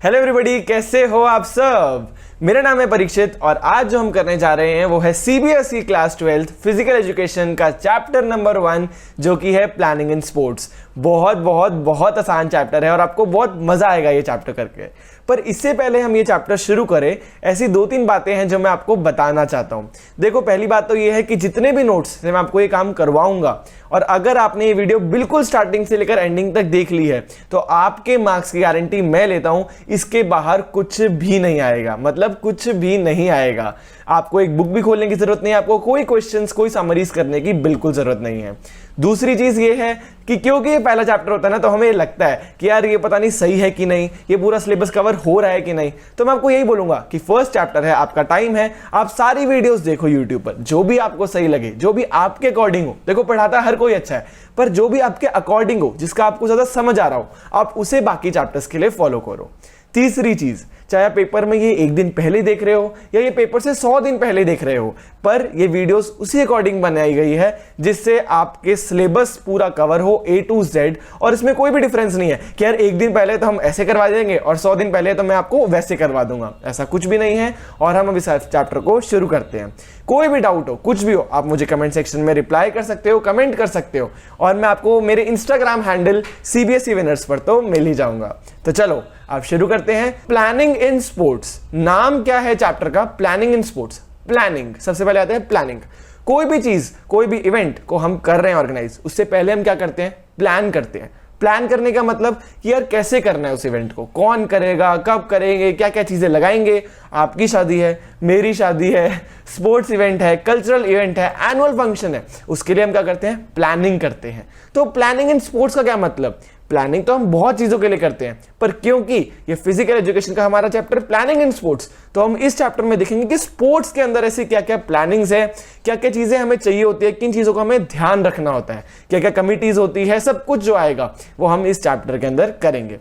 Hello everybody, कैसे हो आप सब। मेरा नाम है परीक्षित और आज जो हम करने जा रहे हैं वो है सीबीएसई क्लास 12 फिजिकल एजुकेशन का चैप्टर नंबर 1 जो कि है प्लानिंग इन स्पोर्ट्स। बहुत बहुत बहुत आसान चैप्टर है और आपको बहुत मजा आएगा ये चैप्टर करके। पर इससे पहले हम ये चैप्टर शुरू करें, ऐसी 2-3 बातें हैं जो मैं आपको बताना चाहता हूं। देखो, पहली बात तो ये है कि जितने भी नोट्स से मैं आपको ये काम करवाऊंगा और अगर आपने ये वीडियो बिल्कुल स्टार्टिंग से लेकर एंडिंग तक देख ली है तो आपके मार्क्स की गारंटी मैं लेता हूं, इसके बाहर कुछ भी नहीं आएगा। मतलब कुछ भी नहीं आएगा। आपको एक बुक भी खोलने की जरूरत नहीं है, आपको कोई क्वेश्चंस कोई समरीज करने की बिल्कुल जरूरत नहीं है। दूसरी चीज ये है कि क्योंकि ये पहला चैप्टर होता है ना, तो हमें लगता है कि यार ये पता नहीं सही है कि नहीं, ये पूरा सिलेबस कवर हो रहा है कि नहीं। तो मैं आपको यही बोलूंगा कि फर्स्ट चैप्टर है, आपका टाइम है, आप सारी वीडियोस देखो यूट्यूब पर, जो भी आपको सही लगे, जो भी आपके अकॉर्डिंग हो। देखो, पढ़ाता हर कोई अच्छा है, पर जो भी आपके अकॉर्डिंग हो, जिसका आपको ज्यादा समझ आ रहा हो, आप उसे बाकी चैप्टर्स के लिए फॉलो करो। तीसरी चीज, चाहे आप पेपर में ये 1 दिन पहले देख रहे हो या ये पेपर से 100 दिन पहले देख रहे हो, पर ये वीडियोस उसी अकॉर्डिंग बनाई गई है जिससे आपके सिलेबस पूरा कवर हो A to Z। और इसमें कोई भी डिफरेंस नहीं है कि यार 1 दिन पहले तो हम ऐसे करवा देंगे और 100 दिन पहले तो मैं आपको वैसे करवा दूंगा। ऐसा कुछ भी नहीं है। और हम अभी चैप्टर को शुरू करते हैं। कोई भी डाउट हो, कुछ भी हो, आप मुझे कमेंट सेक्शन में रिप्लाई कर सकते हो, कमेंट कर सकते हो और मैं आपको मेरे इंस्टाग्राम हैंडल CBSE विनर्स पर तो मिल ही जाऊंगा। तो चलो आप शुरू करते हैं। प्लानिंग इन स्पोर्ट्स, नाम क्या है चैप्टर का? Planning in sports. प्लानिंग, सबसे पहले आते हैं प्लानिंग। कोई भी चीज, कोई भी इवेंट को हम कर रहे हैं ऑर्गेनाइज, उससे पहले हम क्या करते हैं? प्लान करते हैं। प्लान करने का मतलब कि यार कैसे करना है उस इवेंट को, कौन करेगा, कब करेंगे, क्या क्या चीजें लगाएंगे। आपकी शादी है, मेरी शादी है, स्पोर्ट्स इवेंट है, कल्चरल इवेंट है, एनुअल फंक्शन है, उसके लिए हम क्या करते हैं? प्लानिंग करते हैं। तो प्लानिंग इन स्पोर्ट्स का क्या मतलब? प्लानिंग तो हम बहुत चीजों के लिए करते हैं, पर क्योंकि ये फिजिकल एजुकेशन का हमारा चैप्टर प्लानिंग इन स्पोर्ट्स, तो हम इस चैप्टर में देखेंगे कि स्पोर्ट्स के अंदर ऐसी क्या क्या प्लानिंग्स है, क्या क्या चीजें हमें चाहिए होती है, किन चीजों को हमें ध्यान रखना होता है, क्या क्या कमिटीज होती है, सब कुछ जो आएगा वो हम इस चैप्टर के अंदर करेंगे।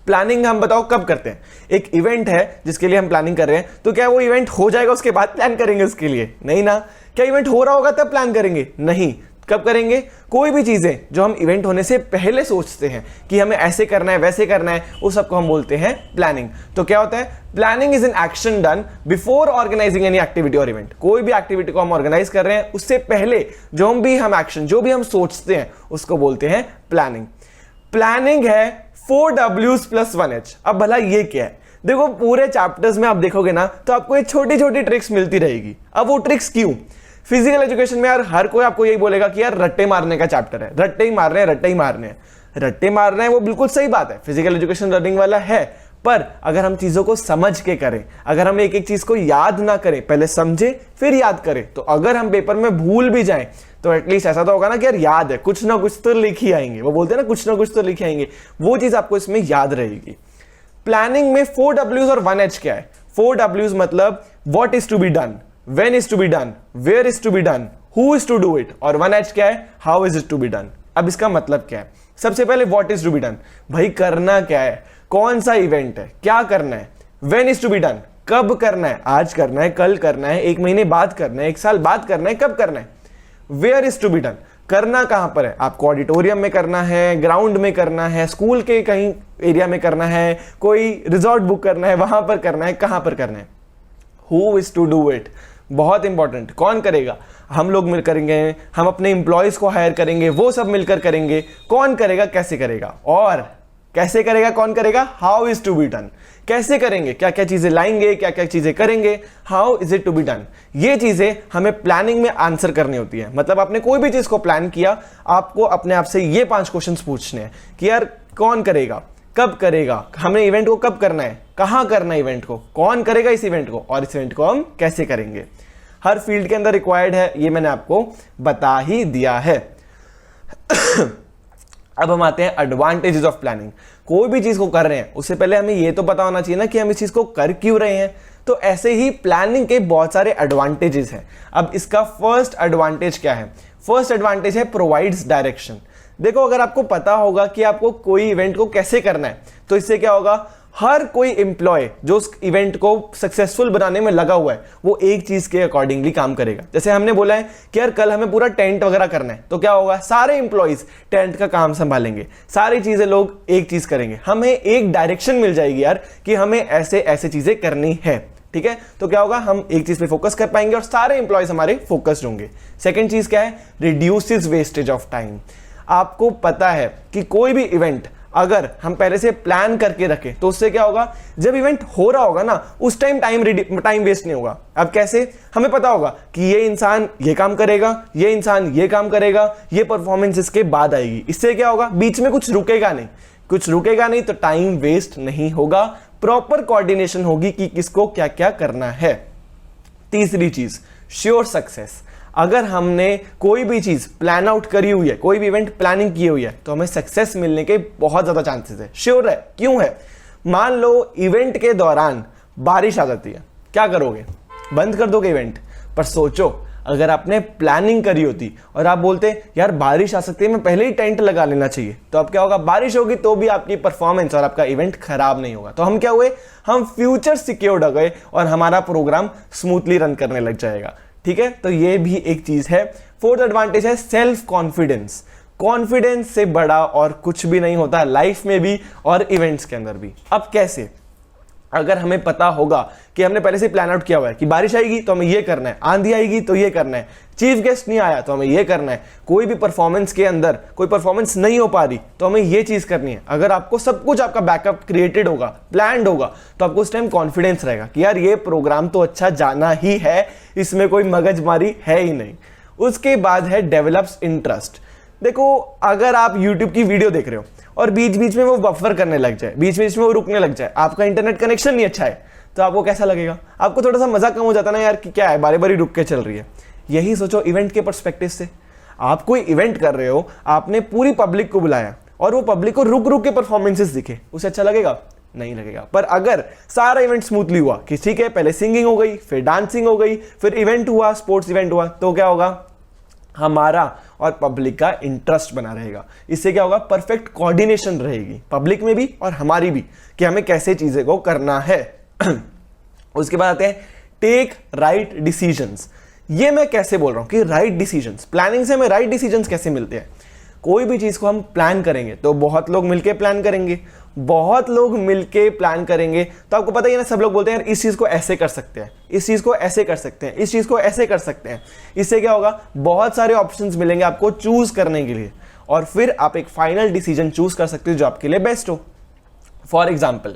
प्लानिंग हम बताओ कब करते हैं? एक इवेंट है जिसके लिए हम प्लानिंग कर रहे हैं, तो क्या वो इवेंट हो जाएगा उसके बाद प्लान करेंगे उसके लिए? नहीं ना। क्या इवेंट हो रहा होगा तब प्लान करेंगे? नहीं। कब करेंगे? कोई भी चीजें जो हम इवेंट होने से पहले सोचते हैं कि हमें ऐसे करना है, वैसे करना है, उस सबको हम बोलते हैं प्लानिंग। तो क्या होता है? Planning is an action done before organising any activity और इवेंट। कोई भी एक्टिविटी को हम ऑर्गेनाइज कर रहे हैं उससे पहले जो भी हम एक्शन, जो भी हम सोचते हैं, उसको बोलते हैं प्लानिंग। प्लानिंग है 4 W's + 1 H। अब भला ये क्या है? देखो, पूरे चैप्टर्स में आप देखोगे ना तो आपको ये छोटी छोटी ट्रिक्स मिलती रहेगी। अब वो ट्रिक्स क्यों? फिजिकल एजुकेशन में यार हर कोई आपको यही बोलेगा कि यार रट्टे मारने का चैप्टर है, रट्टे ही मार रहे हैं, रट्टे ही मारने हैं। रट्टे मार रहे हैं वो बिल्कुल सही बात है, फिजिकल एजुकेशन रनिंग वाला है, पर अगर हम चीजों को समझ के करें, अगर हम एक एक चीज को याद ना करें, पहले समझे फिर याद करें, तो अगर हम पेपर में भूल भी जाएं तो एटलीस्ट ऐसा तो होगा ना कि यार याद है, कुछ ना कुछ तो लिख ही आएंगे। वो बोलते हैं ना, कुछ ना कुछ तो लिख आएंगे, वो चीज आपको इसमें याद रहेगी। प्लानिंग में 4 W's और 1 H क्या है? 4 W's मतलब what is to be done, when is to be done, where is to be done, who is to do it, और 1 H क्या है? how is it to be done। अब इसका मतलब क्या है? सबसे पहले what is to be done, भाई करना क्या है, कौन सा इवेंट है, क्या करना है। when is to be done, कब करना है, आज करना है, कल करना है, 1 महीने बाद करना है, 1 साल बाद करना है, कब करना है। where is to be done, करना कहां पर है? आपको ऑडिटोरियम में करना है, ग्राउंड में करना है, स्कूल के कहीं एरिया में करना है, कोई रिजॉर्ट बुक करना है, वहां पर करना है, कहां पर करना है। who is to do it, बहुत इंपॉर्टेंट। कौन करेगा? हम लोग मिल करेंगे, हम अपने एम्प्लॉयज को हायर करेंगे, वो सब मिलकर करेंगे। कौन करेगा, कैसे करेगा, और कैसे करेगा, कौन करेगा? How is to be done, कैसे करेंगे, क्या क्या चीजें लाएंगे, क्या क्या चीजें करेंगे, how is it to be done. ये चीजें हमें प्लानिंग में आंसर करनी होती है। मतलब आपने कोई भी चीज को प्लान किया, आपको अपने आप से ये 5 क्वेश्चंस पूछने हैं कि यार कौन करेगा, कब करेगा, हमें इवेंट को कब करना है, कहां करना है इवेंट को, कौन करेगा इस इवेंट को, और इस इवेंट को हम कैसे करेंगे। हर फील्ड के अंदर रिक्वायर्ड है, ये मैंने आपको बता ही दिया है। अब हम आते हैं एडवांटेजेस ऑफ प्लानिंग। कोई भी चीज को कर रहे हैं उससे पहले हमें ये तो पता होना चाहिए ना कि हम इस चीज को कर क्यों रहे हैं। तो ऐसे ही प्लानिंग के बहुत सारे एडवांटेजेस हैं। अब इसका फर्स्ट एडवांटेज क्या है? फर्स्ट एडवांटेज है प्रोवाइड्स डायरेक्शन। देखो, अगर आपको पता होगा कि आपको कोई इवेंट को कैसे करना है, तो इससे क्या होगा? हर कोई एम्प्लॉय जो उस इवेंट को सक्सेसफुल बनाने में लगा हुआ है वो एक चीज के अकॉर्डिंगली काम करेगा। जैसे हमने बोला है कि यार कल हमें पूरा टेंट वगैरह करना है, तो क्या होगा, सारे एम्प्लॉइज टेंट का काम संभालेंगे, सारी चीजें लोग एक चीज करेंगे, हमें एक डायरेक्शन मिल जाएगी यार कि हमें ऐसे ऐसे चीजें करनी है। ठीक है, तो क्या होगा, हम एक चीज पे फोकस कर पाएंगे और सारे एम्प्लॉयज हमारे फोकस्ड होंगे। सेकंड चीज क्या है, रिड्यूसेस वेस्टेज ऑफ टाइम। आपको पता है कि कोई भी इवेंट अगर हम पहले से प्लान करके रखें तो उससे क्या होगा, जब इवेंट हो रहा होगा ना उस टाइम टाइम वेस्ट नहीं होगा। अब कैसे, हमें पता होगा कि ये इंसान ये काम करेगा, ये इंसान ये काम करेगा, ये परफॉर्मेंस इसके बाद आएगी। इससे क्या होगा, बीच में कुछ रुकेगा नहीं, तो टाइम वेस्ट नहीं होगा, प्रॉपर कोऑर्डिनेशन होगी कि किसको क्या क्या करना है। तीसरी चीज, श्योर सक्सेस। अगर हमने कोई भी चीज प्लान आउट करी हुई है, कोई भी इवेंट प्लानिंग की हुई है, तो हमें सक्सेस मिलने के बहुत ज्यादा चांसेस है, श्योर है। क्यों है, मान लो इवेंट के दौरान बारिश आ जाती है, क्या करोगे, बंद कर दोगे इवेंट। पर सोचो अगर आपने प्लानिंग करी होती और आप बोलते यार बारिश आ सकती है, मैं पहले ही टेंट लगा लेना चाहिए, तो अब क्या होगा, बारिश होगी तो भी आपकी परफॉर्मेंस और आपका इवेंट खराब नहीं होगा। तो हम क्या हुए, हम फ्यूचर सिक्योर्ड हो गए और हमारा प्रोग्राम स्मूथली रन करने लग जाएगा। ठीक है, तो ये भी एक चीज है। फोर्थ एडवांटेज है सेल्फ कॉन्फिडेंस। कॉन्फिडेंस से बड़ा और कुछ भी नहीं होता लाइफ में भी और इवेंट्स के अंदर भी। अब कैसे, अगर हमें पता होगा कि हमने पहले से प्लान आउट किया हुआ है कि बारिश आएगी तो हमें ये करना है, आंधी आएगी तो ये करना है, चीफ गेस्ट नहीं आया तो हमें ये करना है, कोई भी परफॉर्मेंस के अंदर कोई परफॉर्मेंस नहीं हो पा रही तो हमें ये चीज करनी है। अगर आपको सब कुछ आपका बैकअप क्रिएटेड होगा, प्लान्ड होगा, तो आपको उस टाइम कॉन्फिडेंस रहेगा कि यार ये प्रोग्राम तो अच्छा जाना ही है, इसमें कोई मगजमारी है ही नहीं। उसके बाद है डेवलप्स इंटरेस्ट। देखो अगर आप YouTube की वीडियो देख रहे हो और बीच बीच में वो बफर करने लग जाए, बीच बीच में वो रुकने लग जाए, आपका इंटरनेट कनेक्शन नहीं अच्छा है, तो आपको कैसा लगेगा, आपको थोड़ा सा मजा कम हो जाता ना यार कि क्या है बारी बारी रुक के चल रही है। यही सोचो इवेंट के पर्सपेक्टिव से, आप कोई इवेंट कर रहे हो, आपने पूरी पब्लिक को बुलाया और वो पब्लिक को रुक रुक के परफॉर्मेंसेस दिखे, उसे अच्छा लगेगा, नहीं लगेगा। पर अगर सारा इवेंट स्मूथली हुआ कि ठीक है पहले सिंगिंग हो गई, फिर डांसिंग हो गई, फिर इवेंट हुआ, स्पोर्ट्स इवेंट हुआ, तो क्या होगा, हमारा और पब्लिक का इंटरेस्ट बना रहेगा। इससे क्या होगा, परफेक्ट कोऑर्डिनेशन रहेगी पब्लिक में भी और हमारी भी कि हमें कैसे चीजें को करना है। उसके बाद आते हैं टेक राइट डिसीजंस। ये मैं कैसे बोल रहा हूं कि राइट डिसीजंस, प्लानिंग से हमें राइट डिसीजंस कैसे मिलते हैं। कोई भी चीज को हम प्लान करेंगे तो बहुत लोग मिलके प्लान करेंगे, बहुत लोग मिलके प्लान करेंगे, तो आपको पता ही है ना, सब लोग बोलते हैं यार इस चीज को ऐसे कर सकते हैं, इस चीज को ऐसे कर सकते हैं, इस चीज को ऐसे कर सकते हैं। इससे क्या होगा, बहुत सारे ऑप्शंस मिलेंगे आपको चूज करने के लिए और फिर आप एक फाइनल डिसीजन चूज कर सकते हो जो आपके लिए बेस्ट हो। फॉर एग्जाम्पल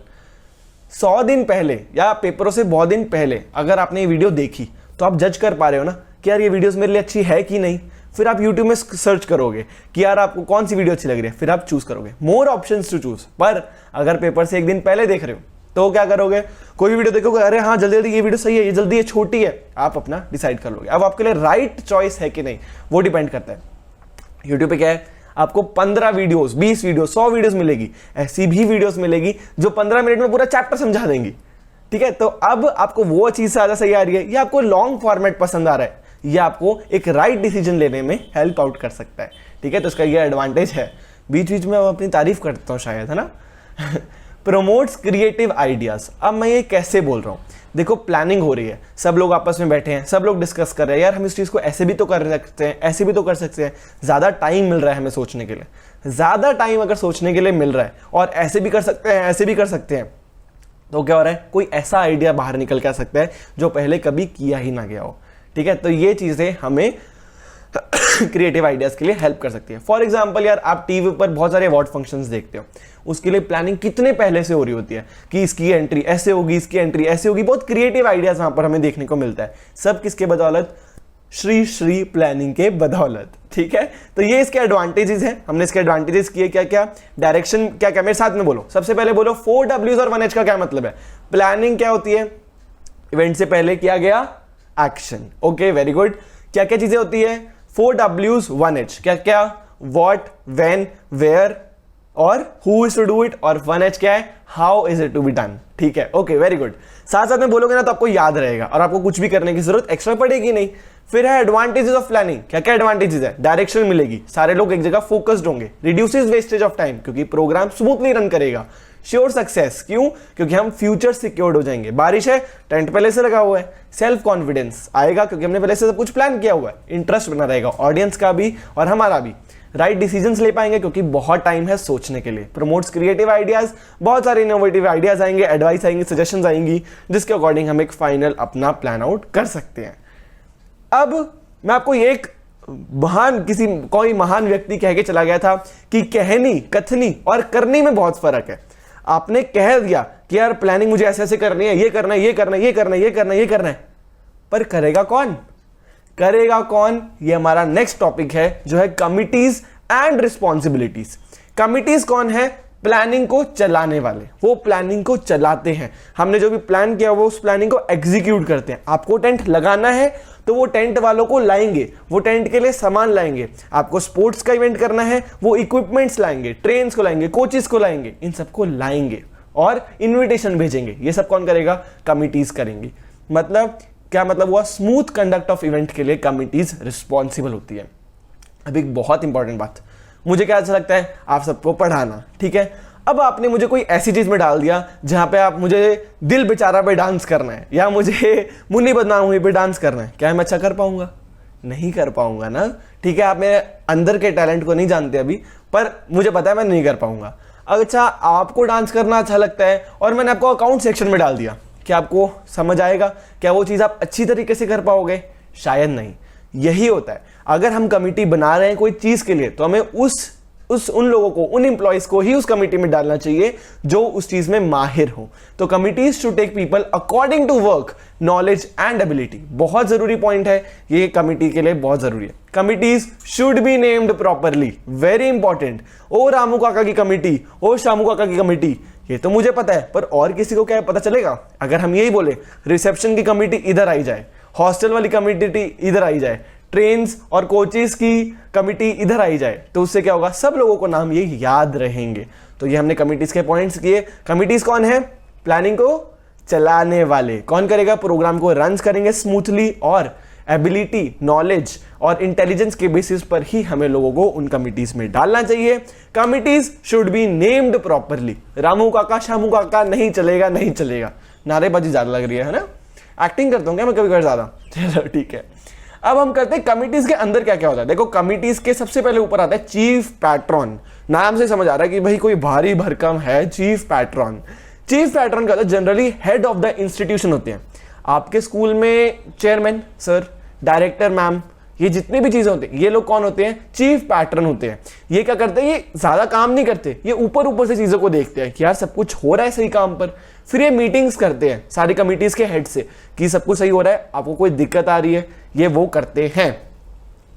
100 दिन पहले या पेपरों से बहुत दिन पहले अगर आपने ये वीडियो देखी तो आप जज कर पा रहे हो ना कि यार ये वीडियोस मेरे लिए अच्छी है कि नहीं। फिर आप YouTube में सर्च करोगे कि यार आपको कौन सी वीडियो अच्छी लग रही है, फिर आप चूज करोगे, मोर ऑप्शंस टू चूज। पर अगर पेपर से एक दिन पहले देख रहे हो तो क्या करोगे, कोई भी वीडियो देखोगे, अरे हाँ जल्दी जल्दी ये वीडियो सही है, ये जल्दी, ये छोटी है, आप अपना डिसाइड कर लोगे। अब आपके लिए राइट चॉइस है कि नहीं वो डिपेंड करता है। YouTube पे क्या है, आपको 15 वीडियोस, 20 वीडियो, 100 वीडियोस मिलेगी, ऐसी भी वीडियोस मिलेगी जो 15 मिनट में पूरा चैप्टर समझा देंगी। ठीक है, तो अब आपको वो चीज ज्यादा सही आ रही है या आपको लॉन्ग फॉर्मेट पसंद आ रहा है, ये आपको एक राइट डिसीजन लेने में हेल्प आउट कर सकता है। ठीक है, तो इसका ये एडवांटेज है। बीच बीच में मैं अपनी तारीफ करता हूँ शायद, है ना। Promotes creative ideas. अब मैं ये कैसे बोल रहा हूँ, देखो प्लानिंग हो रही है, सब लोग आपस में बैठे हैं, सब लोग डिस्कस कर रहे हैं, यार हम इस चीज को ऐसे भी तो कर सकते हैं, ऐसे भी तो कर सकते हैं, ज्यादा टाइम मिल रहा है हमें सोचने के लिए। ज्यादा टाइम अगर सोचने के लिए मिल रहा है और ऐसे भी कर सकते हैं, ऐसे भी कर सकते हैं, तो क्या हो रहा है, कोई ऐसा आइडिया बाहर निकल के आ सकता है जो पहले कभी किया ही ना गया हो। ठीक है, तो ये चीजें हमें क्रिएटिव आइडियाज के लिए हेल्प कर सकती है। फॉर एग्जाम्पल यार आप टीवी पर बहुत सारे अवार्ड फंक्शंस देखते हो, उसके लिए प्लानिंग कितने पहले से हो रही होती है कि इसकी एंट्री ऐसे होगी, इसकी एंट्री ऐसे होगी, बहुत क्रिएटिव आइडियाज वहां पर हमें देखने को मिलता है। सब किसके बदौलत, श्री प्लानिंग के बदौलत। ठीक है, तो ये इसके एडवांटेजेस हैं, हमने इसके एडवांटेजेस किए क्या क्या, डायरेक्शन क्या क्या, मेरे साथ में बोलो, सबसे पहले बोलो 4 Ws और 1 H का क्या मतलब है। प्लानिंग क्या होती है, इवेंट से पहले किया गया एक्शन। Okay very good. क्या क्या चीजें होती है, 4 Ws 1 H, क्या क्या, व्हाट, व्हेन, वेयर और who is to do it, और 1 H क्या है, how is it to be done. ठीक है, ओके वेरी गुड। साथ साथ में बोलोगे ना तो आपको याद रहेगा और आपको कुछ भी करने की जरूरत एक्स्ट्रा पड़ेगी नहीं। फिर है एडवांटेजेस ऑफ प्लानिंग। क्या क्या एडवांटेजेस है, डायरेक्शन मिलेगी, सारे लोग एक जगह फोकस्ड होंगे, रिड्यूसेस वेस्टेज ऑफ टाइम क्योंकि प्रोग्राम स्मूथली रन करेगा, श्योर सक्सेस। क्यों? क्योंकि हम फ्यूचर सिक्योर्ड हो जाएंगे। बारिश है, टेंट पहले से लगा हुआ है, सेल्फ कॉन्फिडेंस आएगा क्योंकि हमने पहले से सब कुछ प्लान किया हुआ है, इंटरेस्ट बना रहेगा ऑडियंस का भी और हमारा भी, राइट डिसीजंस ले पाएंगे क्योंकि बहुत टाइम है सोचने के लिए, प्रमोट्स क्रिएटिव आइडियाज, बहुत सारे इनोवेटिव आइडियाज आएंगे, एडवाइस आएंगी, सजेशंस आएंगी, जिसके अकॉर्डिंग हम एक फाइनल अपना प्लान आउट कर सकते हैं। अब मैं आपको एक कोई महान व्यक्ति कह के चला गया था कि कहनी, कथनी और करनी में बहुत फर्क है। आपने कह दिया कि यार प्लानिंग मुझे ऐसे ऐसे करनी है, ये करना है, ये करना है, ये करना है, ये करना है, ये करना है, पर करेगा कौन? करेगा कौन? ये हमारा नेक्स्ट टॉपिक है जो है कमिटीज एंड रिस्पॉन्सिबिलिटीज। कमिटीज कौन है? प्लानिंग को चलाने वाले, वो प्लानिंग को चलाते हैं। हमने जो भी प्लान किया वो उस प्लानिंग को एग्जीक्यूट करते हैं। आपको टेंट लगाना है तो वो टेंट वालों को लाएंगे, वो टेंट के लिए सामान लाएंगे। आपको स्पोर्ट्स का इवेंट करना है, वो इक्विपमेंट्स लाएंगे, ट्रेन्स को लाएंगे, कोचेस को लाएंगे, इन सबको लाएंगे और इन्विटेशन भेजेंगे। ये सब कौन करेगा? कमिटीज करेंगी। मतलब क्या मतलब हुआ? स्मूथ कंडक्ट ऑफ इवेंट के लिए कमिटीज रिस्पॉन्सिबल होती है। अब एक बहुत इंपॉर्टेंट बात, मुझे क्या अच्छा लगता है? आप सबको पढ़ाना, ठीक है। अब आपने मुझे कोई ऐसी चीज में डाल दिया जहां पे आप मुझे दिल बेचारा पे डांस करना है या मुझे मुन्नी बदनाम हुई पे डांस करना है, क्या मैं अच्छा कर पाऊंगा? नहीं कर पाऊंगा ना, ठीक है। आप मेरे अंदर के टैलेंट को नहीं जानते अभी, पर मुझे पता है मैं नहीं कर पाऊंगा। अच्छा, आपको डांस करना अच्छा लगता है और मैंने आपको अकाउंट सेक्शन में डाल दिया, क्या आपको समझ आएगा? क्या वो चीज आप अच्छी तरीके से कर पाओगे? शायद नहीं। यही होता है, अगर हम कमिटी बना रहे हैं कोई चीज के लिए तो हमें उन लोगों को, उन एम्प्लॉइज को ही उस कमिटी में डालना चाहिए जो उस चीज में माहिर हो। तो committees to take people according to work, knowledge and ability. बहुत जरूरी पॉइंट है ये, कमिटी के लिए बहुत जरूरी है। Committees should be named properly, very important. ओ रामू काका की कमिटी, ओ शामू काका की कमिटी, ये तो मुझे पता है, पर और किसी को क्या पता चलेगा? अगर हम यही बोले रिसेप्शन की कमिटी इधर आई जाए, हॉस्टल वाली कमिटी इधर आई जाए, ट्रेन्स और कोचेस की कमिटी इधर आई जाए, तो उससे क्या होगा? सब लोगों को नाम ये याद रहेंगे। तो ये हमने कमिटीज के पॉइंट्स किए। कमिटीज कौन है? प्लानिंग को चलाने वाले। कौन करेगा? प्रोग्राम को रन करेंगे स्मूथली और एबिलिटी, नॉलेज और इंटेलिजेंस के बेसिस पर ही हमें लोगों को उन कमिटीज में डालना चाहिए। Committees should be named properly. Ramu काका, शामू काका नहीं चलेगा, नहीं चलेगा। नारेबाजी ज्यादा लग रही है ना? एक्टिंग करता हूँ क्या मैं कभी ज्यादा? चलो ठीक है। अब हम करते हैं कमिटीज के अंदर क्या क्या होता है। देखो, कमिटीज के सबसे पहले ऊपर आता है चीफ पैट्रॉन। नाम से समझ आ रहा है कि भाई कोई भारी भरकम है, चीफ पैट्रॉन। चीफ पैट्रॉन का generally head of the institution होते हैं। आपके स्कूल में चेयरमैन सर, डायरेक्टर मैम, ये जितनी भी चीजें होती हैं, ये लोग कौन होते हैं? चीफ पैट्रन होते हैं। ये क्या करते हैं? ये ज्यादा काम नहीं करते, ये ऊपर ऊपर से चीजों को देखते हैं कि यार सब कुछ हो रहा है सही काम पर। फिर ये मीटिंग्स करते हैं सारी कमिटीज के हेड से कि सब कुछ सही हो रहा है, आपको कोई दिक्कत आ रही है, ये वो करते हैं।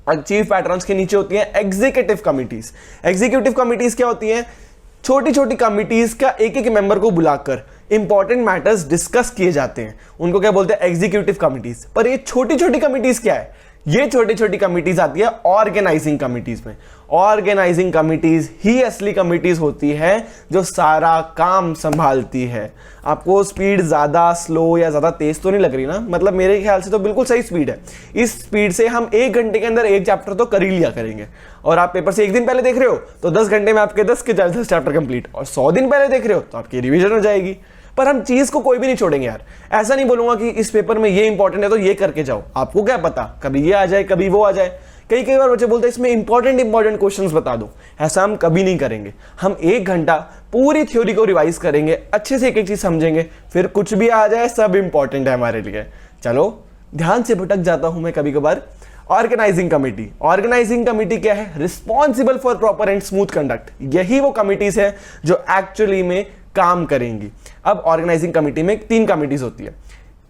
और चीफ पैट्रन्स के नीचे होती हैं एग्जीक्यूटिव कमिटीज। एग्जीक्यूटिव कमिटीज क्या होती हैं? छोटी छोटी कमिटीज का एक एक मेंबर को बुलाकर इंपॉर्टेंट मैटर्स डिस्कस किए जाते हैं, उनको क्या बोलते हैं? Executive committees. पर ये छोटी छोटी कमिटीज क्या है? ये छोटी छोटी कमिटीज आती है ऑर्गेनाइजिंग कमिटीज में। ऑर्गेनाइजिंग कमिटीज ही असली कमिटीज होती है जो सारा काम संभालती है। आपको स्पीड ज्यादा स्लो या ज्यादा तेज तो नहीं लग रही ना? मतलब मेरे ख्याल से तो बिल्कुल सही स्पीड है। इस स्पीड से हम 1 घंटे के अंदर एक चैप्टर तो कर ही लिया करेंगे। और आप पेपर से 1 दिन पहले देख रहे हो तो 10 घंटे में आपके 10 के 10 चैप्टर कंप्लीट, और 100 दिन पहले देख रहे हो तो आपकी रिवीजन हो जाएगी। पर हम चीज को कोई भी नहीं छोड़ेंगे यार। ऐसा नहीं बोलूंगा कि इस पेपर में ये इंपॉर्टेंट है तो ये करके जाओ, आपको क्या पता कभी ये आ जाए कभी वो आ जाए। कई बार बच्चे बोलते हैं इसमें इंपॉर्टेंट क्वेश्चंस बता दो। ऐसा हम कभी नहीं करेंगे। हम 1 घंटा पूरी थ्योरी को रिवाइज करेंगे, अच्छे से एक एक चीज समझेंगे, फिर कुछ भी आ जाए सब इंपॉर्टेंट है हमारे लिए। चलो, ध्यान से भटक जाता हूं मैं कभी कभार। Organising committee. ऑर्गेनाइजिंग कमिटी क्या है? Responsible for proper and smooth conduct. यही वो कमिटीज है जो एक्चुअली में काम करेंगी। अब ऑर्गेनाइजिंग कमिटी में 3 कमिटीज होती है।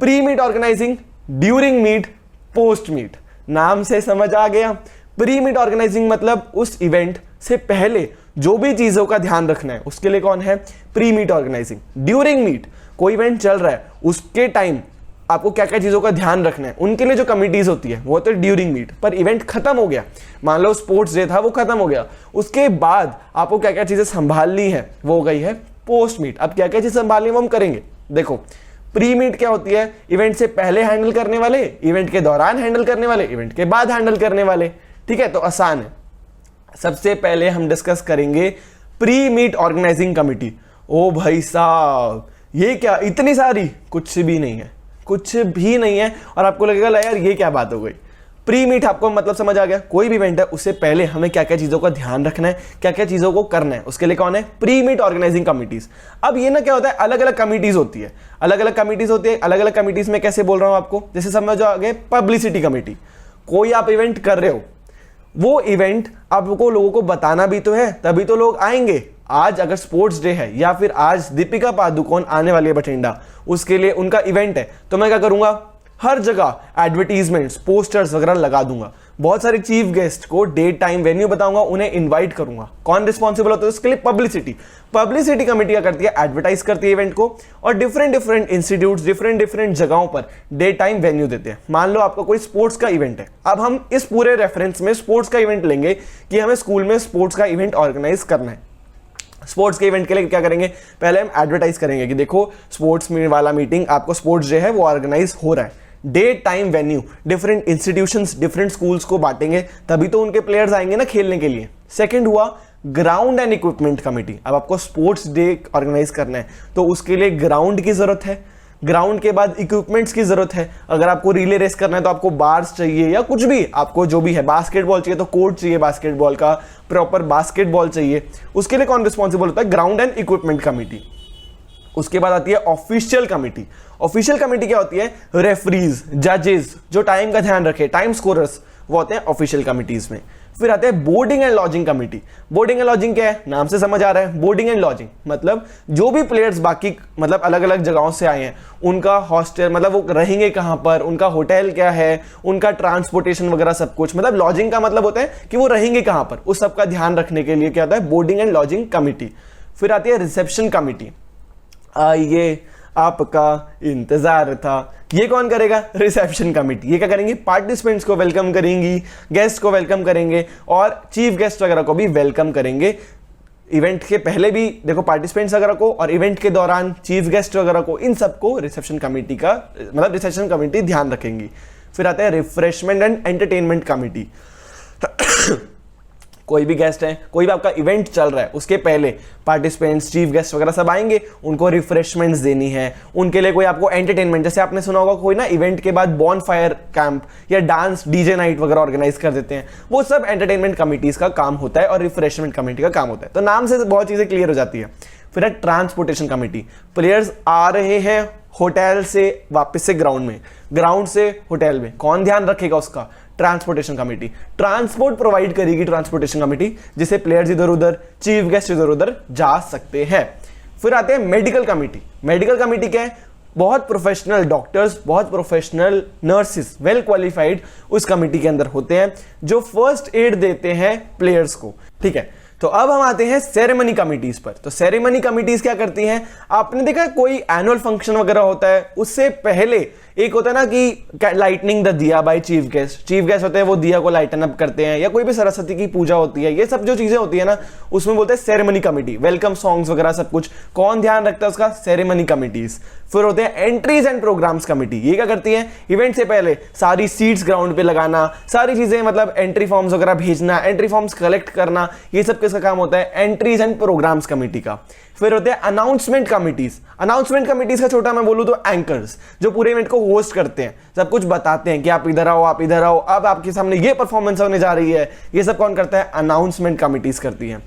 Pre meet organising, during meet, post meet. नाम से समझ आ गया। प्री मीट ऑर्गेनाइजिंग मतलब उस इवेंट से पहले जो भी चीजों का ध्यान रखना है उसके लिए कौन है? Pre meet organising. During meet, कोई इवेंट चल रहा है उसके टाइम आपको क्या क्या चीजों का ध्यान रखना है, उनके लिए जो कमिटीज होती है वो तो ड्यूरिंग मीट। पर इवेंट खत्म हो गया, मान लो स्पोर्ट्स डे था वो खत्म हो गया, उसके बाद आपको क्या क्या चीजें संभालनी है वो हो गई है पोस्ट मीट। अब क्या क्या चीज संभालनी वो हम करेंगे। देखो, प्री मीट क्या होती है? इवेंट से पहले हैंडल करने वाले, इवेंट के दौरान हैंडल करने वाले, इवेंट के बाद हैंडल करने वाले। ठीक है, तो आसान है। सबसे पहले हम डिस्कस करेंगे प्री मीट ऑर्गेनाइजिंग कमिटी। ओ भाई साहब, ये क्या इतनी सारी? कुछ भी नहीं है, कुछ भी नहीं है। और आपको लगेगा यार ये क्या बात हो गई। प्री मीट आपको मतलब समझ आ गया, कोई भी इवेंट है उससे पहले हमें क्या क्या चीज़ों का ध्यान रखना है, क्या क्या चीज़ों को करना है, उसके लिए कौन है? Pre meet organising committees. अब ये ना क्या होता है, अलग अलग कमिटीज होती है, अलग अलग कमिटीज होती है। अलग अलग कमिटीज में कैसे बोल रहा हूँ आपको, जैसे समझ आ गए पब्लिसिटी कमिटी। कोई आप इवेंट कर रहे हो, वो इवेंट आपको लोगों को बताना भी तो है, तभी तो लोग आएंगे। आज अगर स्पोर्ट्स डे है या फिर आज दीपिका पादुकोण आने वाली है बठिंडा, उसके लिए उनका इवेंट है, तो मैं क्या करूंगा, हर जगह एडवर्टीजमेंट्स, पोस्टर्स वगैरह लगा दूंगा। बहुत सारे चीफ गेस्ट को डेट टाइम वेन्यू बताऊंगा, उन्हें इनवाइट करूंगा। कौन रिस्पॉन्सिबल होता है उसके लिए? पब्लिसिटी। पब्लिसिटी कमेटी क्या करती है? एडवर्टाइज करती है इवेंट को, और डिफरेंट डिफरेंट इंस्टीट्यूट्स डिफरेंट जगहों पर डेट टाइम वेन्यू देते हैं। मान लो आपका कोई स्पोर्ट्स का इवेंट है, अब हम इस पूरे रेफरेंस में स्पोर्ट्स का इवेंट लेंगे कि हमें स्कूल में स्पोर्ट्स का इवेंट ऑर्गेनाइज करना है। स्पोर्ट्स के इवेंट के लिए क्या करेंगे, पहले हम एडवर्टाइज करेंगे कि देखो स्पोर्ट्स वाला मीटिंग, आपको स्पोर्ट्स डे है वो ऑर्गेनाइज हो रहा है। Date time venue different institutions different schools को बांटेंगे, तभी तो उनके प्लेयर्स आएंगे ना खेलने के लिए। सेकंड हुआ ग्राउंड एंड इक्विपमेंट कमेटी। अब आपको स्पोर्ट्स डे ऑर्गेनाइज करना है तो उसके लिए ग्राउंड की जरूरत है, ग्राउंड के बाद इक्विपमेंट्स की जरूरत है। अगर आपको रिले रेस करना है तो आपको बार्स चाहिए या कुछ भी, आपको जो भी है, बास्केटबॉल चाहिए तो कोर्ट चाहिए बास्केटबॉल का, प्रॉपर बास्केटबॉल चाहिए। उसके लिए कौन रिस्पॉन्सिबल होता है? Ground and equipment committee. उसके बाद आती है ऑफिशियल कमेटी। ऑफिशियल कमेटी क्या होती है? रेफरीज, जजेस, जो टाइम का ध्यान रखे, टाइम स्कोरर्स, वो होते हैं ऑफिशियल कमिटीज में। फिर आते हैं boarding and lodging committee. Boarding and lodging क्या है? नाम से समझ आ रहा है, बोर्डिंग एंड लॉजिंग मतलब जो भी प्लेयर्स बाकी मतलब अलग अलग जगहों से आए हैं, उनका हॉस्टल मतलब वो रहेंगे कहां पर, उनका होटल क्या है, उनका ट्रांसपोर्टेशन वगैरह सब कुछ। मतलब लॉजिंग का मतलब होता है कि वो रहेंगे कहां पर, उस सब का ध्यान रखने के लिए क्या होता है? Boarding and lodging committee. फिर आती है रिसेप्शन कमेटी। आइए आपका इंतजार था, ये कौन करेगा? Reception committee. ये क्या करेंगे? पार्टिसिपेंट्स को वेलकम करेंगी, गेस्ट को वेलकम करेंगे और चीफ गेस्ट वगैरह को भी वेलकम करेंगे। इवेंट के पहले भी देखो पार्टिसिपेंट्स वगैरह को, और इवेंट के दौरान चीफ गेस्ट वगैरह को, इन सबको रिसेप्शन कमेटी का मतलब रिसेप्शन कमेटी ध्यान रखेंगी। फिर आता है रिफ्रेशमेंट एंड एंटरटेनमेंट कमेटी। कोई भी गेस्ट है, कोई भी आपका इवेंट चल रहा है, उसके पहले पार्टिसिपेंट्स, चीफ गेस्ट वगैरह सब आएंगे, उनको रिफ्रेशमेंट्स देनी है, उनके लिए कोई आपको एंटरटेनमेंट, जैसे आपने सुना होगा कोई ना इवेंट के बाद बॉनफायर कैंप या डांस डीजे नाइट वगैरह ऑर्गेनाइज कर देते हैं, वो सब एंटरटेनमेंट कमिटीज का काम होता है और रिफ्रेशमेंट कमेटी का काम होता है। तो नाम से बहुत चीजें क्लियर हो जाती है। फिर है ट्रांसपोर्टेशन कमेटी। प्लेयर्स आ रहे हैं होटल से वापस से ग्राउंड में, ग्राउंड से होटल में, कौन ध्यान रखेगा उसका? Transportation committee. ट्रांसपोर्ट प्रोवाइड करेगी ट्रांसपोर्टेशन कमेटी, जिससे प्लेयर्स इधर उधर, चीफ गेस्ट इधर उधर जा सकते हैं। फिर आते हैं मेडिकल कमेटी। मेडिकल कमेटी क्या है? बहुत प्रोफेशनल डॉक्टर्स, बहुत प्रोफेशनल नर्सेस, वेल क्वालिफाइड उस कमेटी के अंदर होते हैं, जो फर्स्ट एड देते हैं प्लेयर्स को। ठीक है, तो अब हम आते हैं सेरेमनी कमिटीज पर। तो सेरेमनी कमिटीज क्या करती हैं? आपने देखा कोई एनुअल फंक्शन वगैरह होता है, उससे पहले एक होता है ना कि लाइटनिंग द दिया by chief guest. Chief guest होते हैं, वो दिया को लाइटन अप करते हैं, या कोई भी सरस्वती की पूजा होती है, ये सब जो चीजें होती है ना, उसमें बोलते हैं सेरेमनी कमेटी। वेलकम सॉन्ग्स वगैरह सब कुछ कौन ध्यान रखता है उसका? Ceremony committees. फिर होते हैं एंट्रीज एंड प्रोग्राम्स कमेटी। ये क्या करती है? इवेंट से पहले सारी सीट्स ग्राउंड पे लगाना, सारी चीजें मतलब एंट्री फॉर्म्स वगैरह भेजना, एंट्री फॉर्म्स कलेक्ट करना, ये सब किसका काम होता है? एंट्रीज एंड प्रोग्राम्स कमेटी का। फिर होते हैं अनाउंसमेंट कमिटीज। अनाउंसमेंट कमिटीज का छोटा मैं बोलूं तो एंकर्स, जो पूरे इवेंट को होस्ट करते हैं, सब कुछ बताते हैं कि आप इधर आओ, आप इधर आओ, अब आपके सामने ये परफॉर्मेंस होने जा रही है, ये सब कौन करता है? अनाउंसमेंट कमिटीज करती हैं।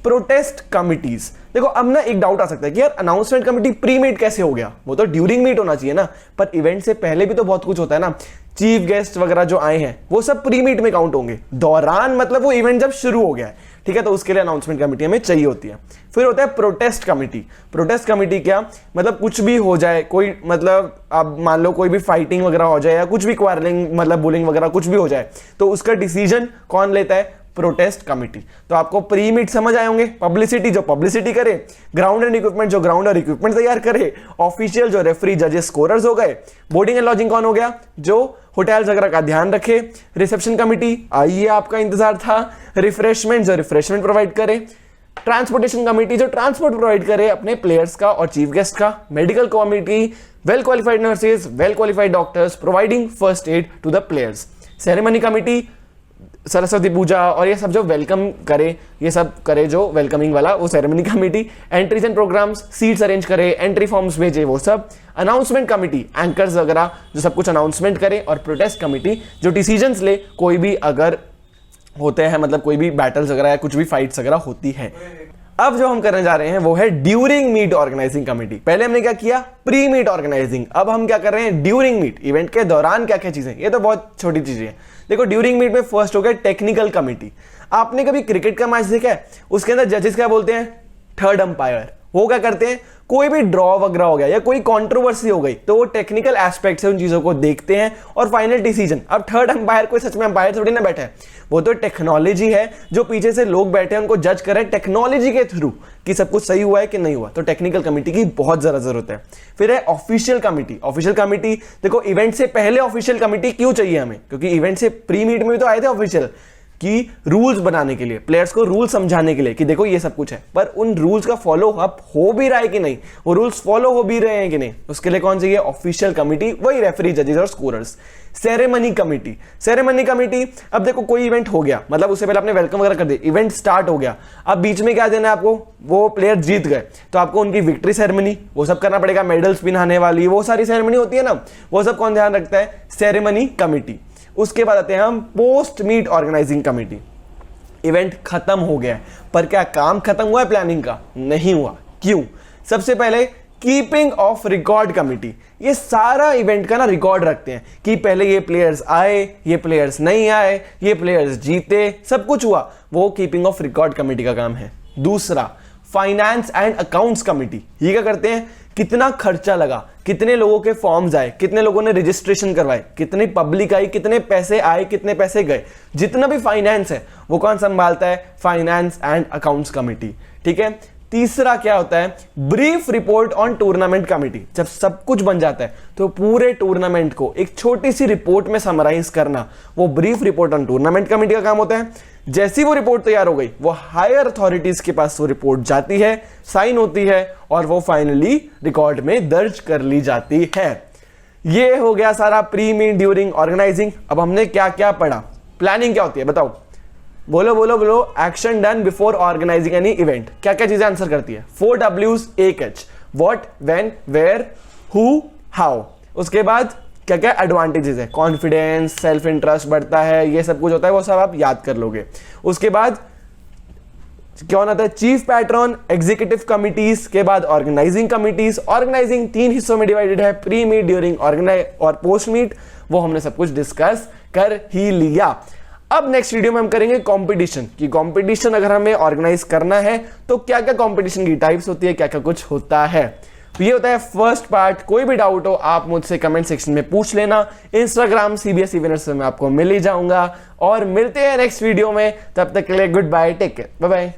Protest committees. देखो अब ना एक डाउट आ सकता है कि यार अनाउंसमेंट कमेटी प्री मीट कैसे हो गया? वो तो ड्यूरिंग मीट होना चाहिए ना, पर इवेंट से पहले भी तो बहुत कुछ होता है ना। चीफ गेस्ट वगैरह जो आए हैं वो सब प्री मीट में काउंट होंगे, दौरान मतलब वो इवेंट जब शुरू हो गया है, ठीक है, तो उसके लिए अनाउंसमेंट कमेटी हमें चाहिए होती है। फिर होता है प्रोटेस्ट कमेटी। प्रोटेस्ट कमेटी क्या मतलब कुछ भी हो जाए, कोई मतलब अब मान लो कोई भी फाइटिंग वगैरह हो जाए या कुछ भी क्वारलिंग मतलब बुलिंग वगैरह कुछ भी हो जाए, तो उसका डिसीजन कौन लेता है? Protest committee. तो आपको प्री मीट समझ आए होंगे। पब्लिसिटी जो पब्लिसिटी करे, ग्राउंड एंड इक्विपमेंट जो ग्राउंड और इक्विपमेंट तैयार करे, ऑफिशियल जो रेफरी जजेस स्कोरर्स हो गए, बोर्डिंग एंड लॉजिंग कौन हो गया? जो होटल्स वगैरह का ध्यान रखे, रिसेप्शन कमेटी, आइए आपका इंतजार था, रिफ्रेशमेंट जो रिफ्रेशमेंट प्रोवाइड करे, ट्रांसपोर्टेशन कमेटी जो ट्रांसपोर्ट प्रोवाइड करे अपने प्लेयर्स का और चीफ गेस्ट का, medical committee well qualified nurses, well qualified doctors providing first aid to the players, ceremony committee Saraswati Puja और ये सब जो वेलकम करे, ये सब करे जो वेलकमिंग वाला, वो ceremony committee. Entries and programmes, seats arrange करे, एंट्री फॉर्म्स भेजे, वो सब। अनाउंसमेंट कमेटी, एंकर्स वगैरह जो सब कुछ अनाउंसमेंट करे। और प्रोटेस्ट कमेटी जो डिसीजंस ले, कोई भी अगर होते हैं, मतलब कोई भी बैटल्स वगैरह या कुछ भी फाइट्स वगैरह होती है। अब जो हम करने जा रहे हैं वो है ड्यूरिंग मीट ऑर्गेनाइजिंग कमेटी। पहले हमने क्या किया, प्री मीट ऑर्गेनाइजिंग, अब हम क्या कर रहे हैं ड्यूरिंग मीट, इवेंट के दौरान क्या क्या चीजें। ये तो बहुत छोटी चीजें हैं। देखो ड्यूरिंग मीट में फर्स्ट हो गया टेक्निकल कमेटी। आपने कभी क्रिकेट का मैच देखा है, उसके अंदर जजेस क्या बोलते हैं, थर्ड अंपायर। वो क्या करते हैं, कोई भी ड्रॉ वगैरह हो गया या कोई कंट्रोवर्सी हो गई तो वो टेक्निकल एस्पेक्ट से उन चीजों को देखते हैं और फाइनल डिसीजन। अब थर्ड अंपायर कोई सच में अंपायर थोड़ी ना बैठा है, वो तो टेक्नोलॉजी है, जो पीछे से लोग बैठे हैं उनको जज कर रहे हैं टेक्नोलॉजी के थ्रू कि सब कुछ सही हुआ है कि नहीं हुआ। तो टेक्निकल कमेटी की बहुत ज्यादा जरूरत है। फिर है ऑफिशियल कमेटी। ऑफिशियल कमेटी, देखो इवेंट से पहले ऑफिशियल कमेटी क्यों चाहिए हमें, क्योंकि इवेंट से प्री मीट में भी तो आए थे ऑफिशियल, कि रूल्स बनाने के लिए, प्लेयर्स को रूल समझाने के लिए कि देखो ये सब कुछ है, पर उन रूल्स का फॉलो अप हो भी रहा है कि नहीं, वो रूल्स फॉलो हो भी रहे हैं कि नहीं, उसके लिए कौन चाहिए, ऑफिशियल कमेटी, वही रेफरी, जजेस और scorers. Ceremony committee, ceremony committee, अब देखो कोई इवेंट हो गया, मतलब उससे पहले आपने वेलकम वगैरह कर दिया, इवेंट स्टार्ट हो गया, अब बीच में क्या देना है आपको, वो प्लेयर जीत गए तो आपको उनकी विक्ट्री सेरेमनी वो सब करना पड़ेगा, मेडल्स पिनाने वाली वो सारी सेरेमनी होती है ना, वो सब कौन ध्यान रखता है, सेरेमनी कमेटी। उसके बाद आते हैं हम post meet organising committee. Event खत्म हो गया है, पर क्या काम खत्म हुआ है प्लानिंग का, नहीं हुआ। क्यों, सबसे पहले कीपिंग ऑफ रिकॉर्ड कमेटी, ये सारा इवेंट का ना रिकॉर्ड रखते हैं कि पहले ये प्लेयर्स आए, ये प्लेयर्स नहीं आए, ये प्लेयर्स जीते, सब कुछ हुआ, वो कीपिंग ऑफ रिकॉर्ड कमेटी का काम है। दूसरा फाइनेंस एंड अकाउंट्स कमेटी, ये क्या करते हैं, कितना खर्चा लगा, कितने लोगों के फॉर्म्स आए, कितने लोगों ने रजिस्ट्रेशन करवाए, कितनी पब्लिक आई, कितने पैसे आए, कितने पैसे गए, जितना भी फाइनेंस है वो कौन संभालता है, फाइनेंस एंड अकाउंट्स कमेटी। ठीक है। तीसरा क्या होता है, brief report on tournament committee. जब सब कुछ बन जाता है तो पूरे टूर्नामेंट को एक छोटी सी रिपोर्ट में समराइज करना, वो brief report on tournament committee का काम होता है। जैसी वो रिपोर्ट तैयार हो गई, वो हायर अथॉरिटीज के पास वो रिपोर्ट जाती है, साइन होती है और वो फाइनली रिकॉर्ड में दर्ज कर ली जाती है। ये हो गया सारा प्री मीट ड्यूरिंग ऑर्गेनाइजिंग। अब हमने क्या क्या पढ़ा, प्लानिंग क्या होती है बताओ, बोलो बोलो बोलो। Action done before organising any event, क्या क्या चीजें आंसर करती है, 4 W's 8 H, what, when, where, who, how. उसके बाद क्या क्या एडवांटेजेस है, कॉन्फिडेंस, सेल्फ इंटरेस्ट बढ़ता है, ये सब कुछ होता है, वो सब आप याद कर लोगे। उसके बाद कौन आता है, चीफ पैट्रन, एग्जीक्यूटिव कमिटीज के बाद ऑर्गेनाइजिंग कमिटीज। ऑर्गेनाइजिंग 3 हिस्सों में डिवाइडेड है, प्री मीट, ड्यूरिंग और पोस्ट मीट, वो हमने सब कुछ डिस्कस कर ही लिया। अब नेक्स्ट वीडियो में हम करेंगे कंपटीशन, कि कंपटीशन अगर हमें ऑर्गेनाइज करना है तो क्या क्या कंपटीशन की टाइप्स होती है, क्या क्या कुछ होता है। तो ये होता है फर्स्ट पार्ट। कोई भी डाउट हो आप मुझसे कमेंट सेक्शन में पूछ लेना। इंस्टाग्राम CBSE विनर्स से मैं आपको मिल ही जाऊंगा और मिलते हैं नेक्स्ट वीडियो में। तब तक के लिए goodbye, take care, bye bye.